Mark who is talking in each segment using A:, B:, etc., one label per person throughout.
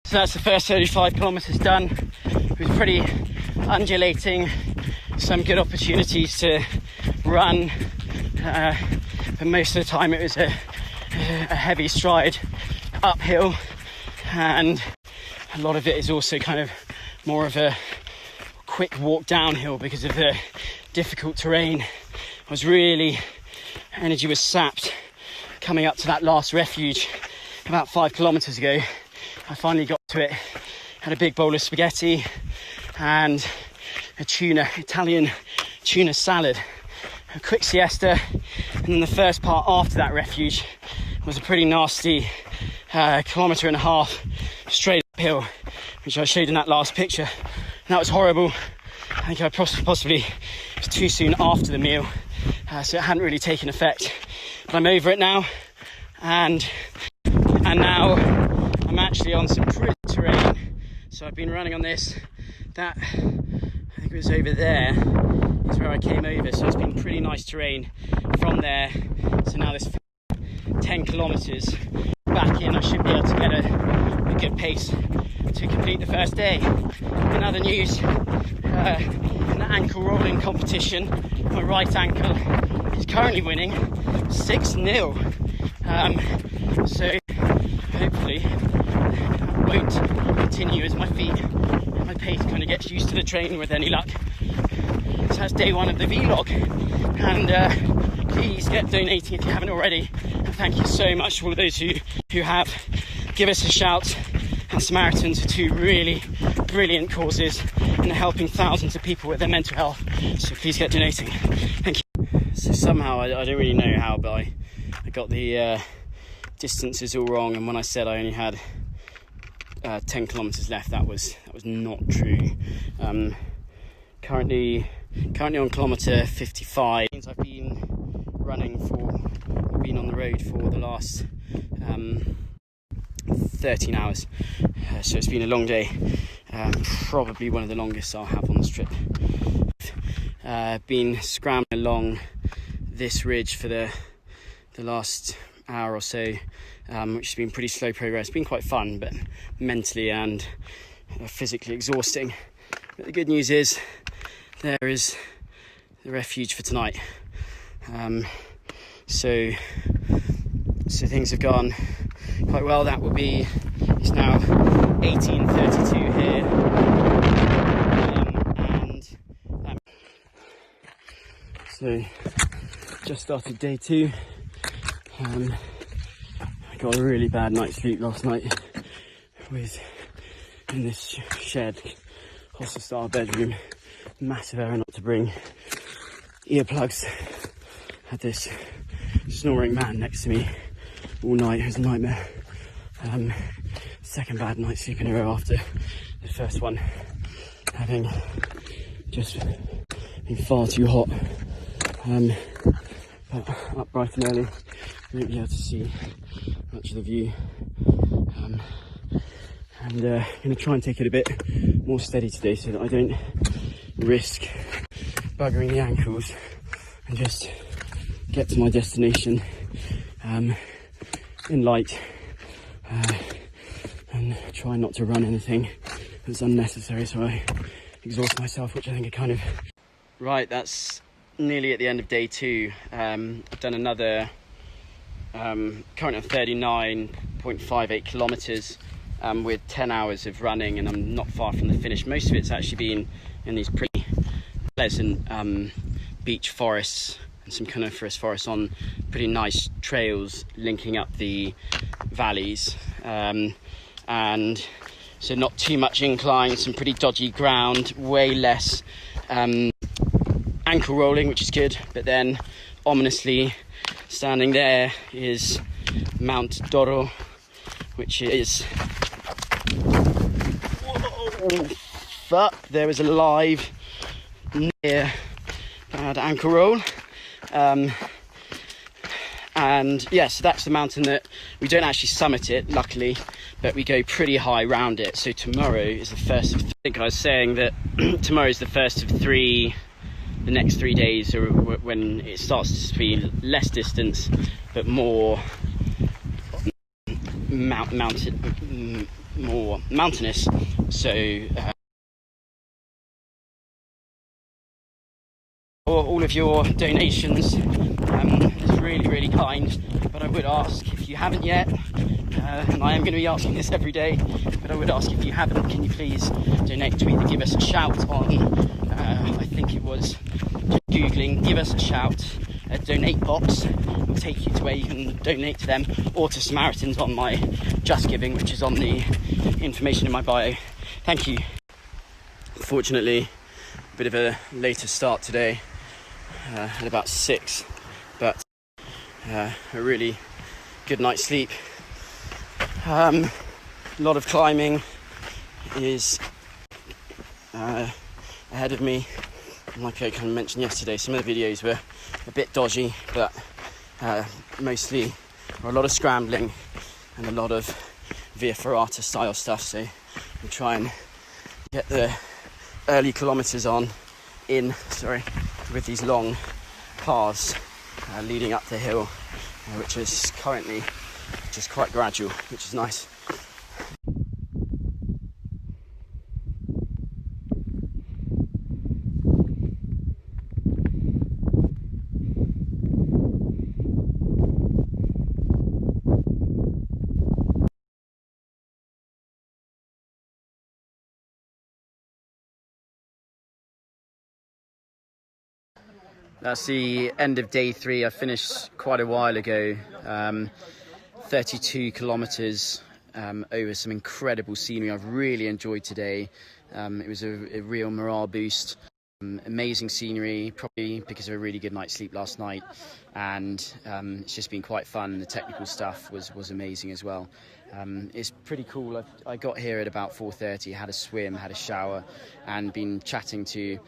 A: So that's the first 35 kilometers done. It was pretty undulating, some good opportunities to run, but most of the time it was a heavy stride uphill, and a lot of it is also kind of more of a quick walk downhill because of the difficult terrain. Energy was sapped coming up to that last refuge about 5 kilometers ago. I finally got to it, had a big bowl of spaghetti and a Italian tuna salad, a quick siesta, and then the first part after that refuge was a pretty nasty 1.5 kilometers straight uphill, which I showed in that last picture, and that was horrible. I think I possibly was too soon after the meal, so it hadn't really taken effect, but I'm over it now, and now I'm actually on some pretty terrain. So I've been running on this, that I think it was over there is where I came over, so it's been pretty nice terrain from there. So now this 10 kilometers back in, I should be able to get a good pace to complete the first day. In other news, in the ankle rolling competition, my right ankle is currently winning 6-0. So hopefully that won't continue as my pace kind of gets used to the training with any luck. So that's day 1 of the vlog, and please get donating if you haven't already, and thank you so much to all of those who have. Give us a shout, and Samaritans are 2 really brilliant causes and are helping thousands of people with their mental health, so please get donating. Thank you. So somehow, I don't really know how, but I got the distances all wrong, and when I said I only had 10 kilometers left, that was not true. Currently on kilometer 55. I've been on the road for the last 13 hours, so it's been a long day, probably one of the longest I'll have on this trip. Been scrambling along this ridge for the last hour or so, which has been pretty slow progress. It's been quite fun, but mentally and physically exhausting. But the good news is there is the refuge for tonight. So things have gone quite well. That will be, it's now 18:32 here, and so just started day 2. I got a really bad night's sleep last night in this shed, hostel style bedroom. Massive error not to bring earplugs. Had this snoring man next to me all night. It was a nightmare. Second bad night's sleep in a row after the first one, having just been far too hot. But up bright and early, you won't be able to see much of the view. And I'm going to try and take it a bit more steady today so that I don't risk buggering the ankles, and just get to my destination in light, and try not to run anything that's unnecessary so I exhaust myself, which I think I kind of... Right, that's nearly at the end of day 2. I've done another, currently on 39.58 kilometers with 10 hours of running, and I'm not far from the finish. Most of it's actually been in these pretty pleasant beech forests and some coniferous forests on pretty nice trails linking up the valleys, and so not too much incline, some pretty dodgy ground, way less ankle rolling, which is good. But then ominously standing there is Mount Doro, which is, whoa, fuck, there was a live near bad ankle roll. And yes, so that's the mountain that we don't actually summit it, luckily, but we go pretty high round it. So tomorrow is the first of, I think I was saying that tomorrow is the first of 3, the next 3 days are when it starts to be less distance but more more mountainous, so all of your donations is really kind, but I would ask, if you haven't yet, and I am going to be asking this every day, but I would ask, if you haven't, can you please donate to either give us a shout on I think it was just googling give us a shout, a donate box will take you to where you can donate to them, or to Samaritans on my Just Giving, which is on the information in my bio. Thank you. Fortunately, a bit of a later start today, at about 6, but a really good night's sleep. A lot of climbing is ahead of me. Like I kind of mentioned yesterday, some of the videos were a bit dodgy, but mostly a lot of scrambling and a lot of via ferrata style stuff, so I'm trying to get the early kilometres with these long paths leading up the hill, which is currently just quite gradual, which is nice. That's the end of day 3. I finished quite a while ago, 32 kilometres over some incredible scenery. I've really enjoyed today. It was a real morale boost. Amazing scenery, probably because of a really good night's sleep last night, and it's just been quite fun. The technical stuff was amazing as well. It's pretty cool. I got here at about 4:30, had a swim, had a shower, and been chatting to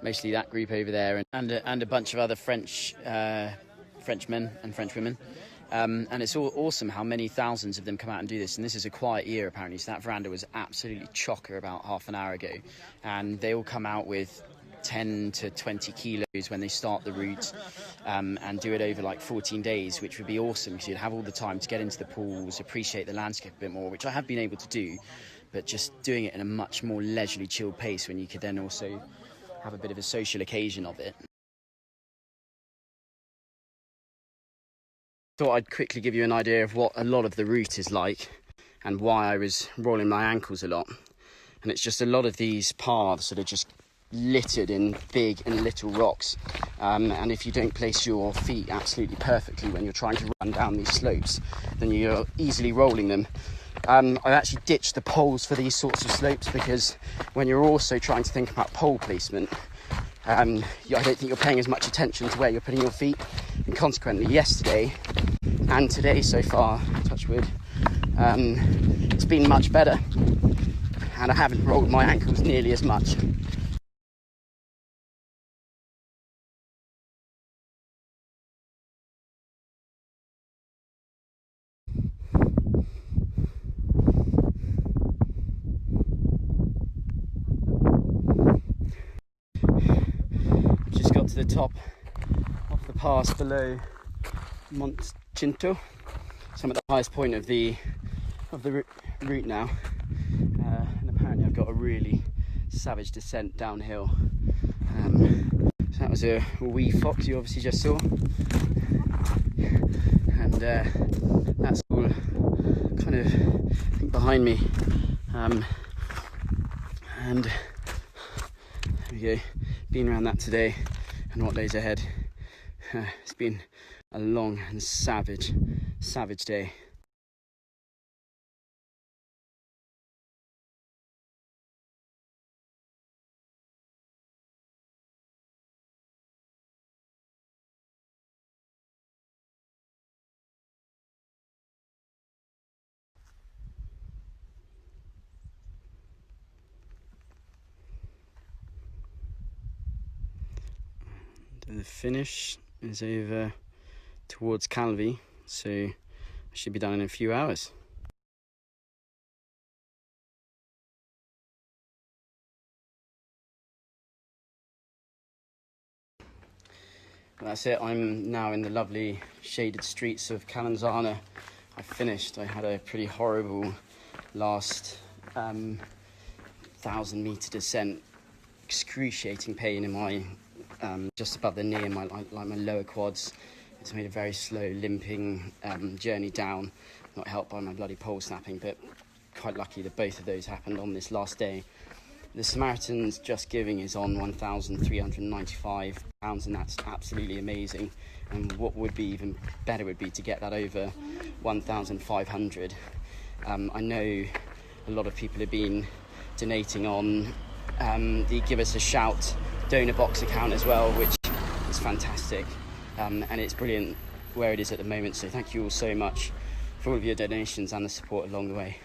A: mostly that group over there, and a bunch of other Frenchmen and French women. And it's all awesome how many thousands of them come out and do this. And this is a quiet year, apparently, so that veranda was absolutely chocker about half an hour ago. And they all come out with 10 to 20 kilos when they start the route, and do it over like 14 days, which would be awesome, because you'd have all the time to get into the pools, appreciate the landscape a bit more, which I have been able to do, but just doing it in a much more leisurely, chilled pace, when you could then also have a bit of a social occasion of it. Thought I'd quickly give you an idea of what a lot of the route is like and why I was rolling my ankles a lot. And it's just a lot of these paths that are just littered in big and little rocks, and if you don't place your feet absolutely perfectly when you're trying to run down these slopes, then you're easily rolling them. I've actually ditched the poles for these sorts of slopes, because when you're also trying to think about pole placement, I don't think you're paying as much attention to where you're putting your feet, and consequently yesterday and today so far, touch wood, it's been much better, and I haven't rolled my ankles nearly as much. Just got to the top of the pass below Moncinto, so I'm at the highest point of the route now, and apparently I've got a really savage descent downhill. So that was a wee fox you obviously just saw, and that's all kind of, I think, behind me, and there we go. Been around that today, and what lays ahead. It's been a long and savage day. The finish is over towards Calvi, so I should be done in a few hours. That's it. I'm now in the lovely shaded streets of Calenzana. I finished. I had a pretty horrible last 1,000-meter descent. Excruciating pain in my just above the knee and my lower quads. It's made a very slow limping journey down, not helped by my bloody pole snapping, but quite lucky that both of those happened on this last day. The Samaritans Just Giving is on £1,395, and that's absolutely amazing. And what would be even better would be to get that over 1,500. I know a lot of people have been donating on the Give Us a Shout donor box account as well, which is fantastic, and it's brilliant where it is at the moment. So thank you all so much for all of your donations and the support along the way.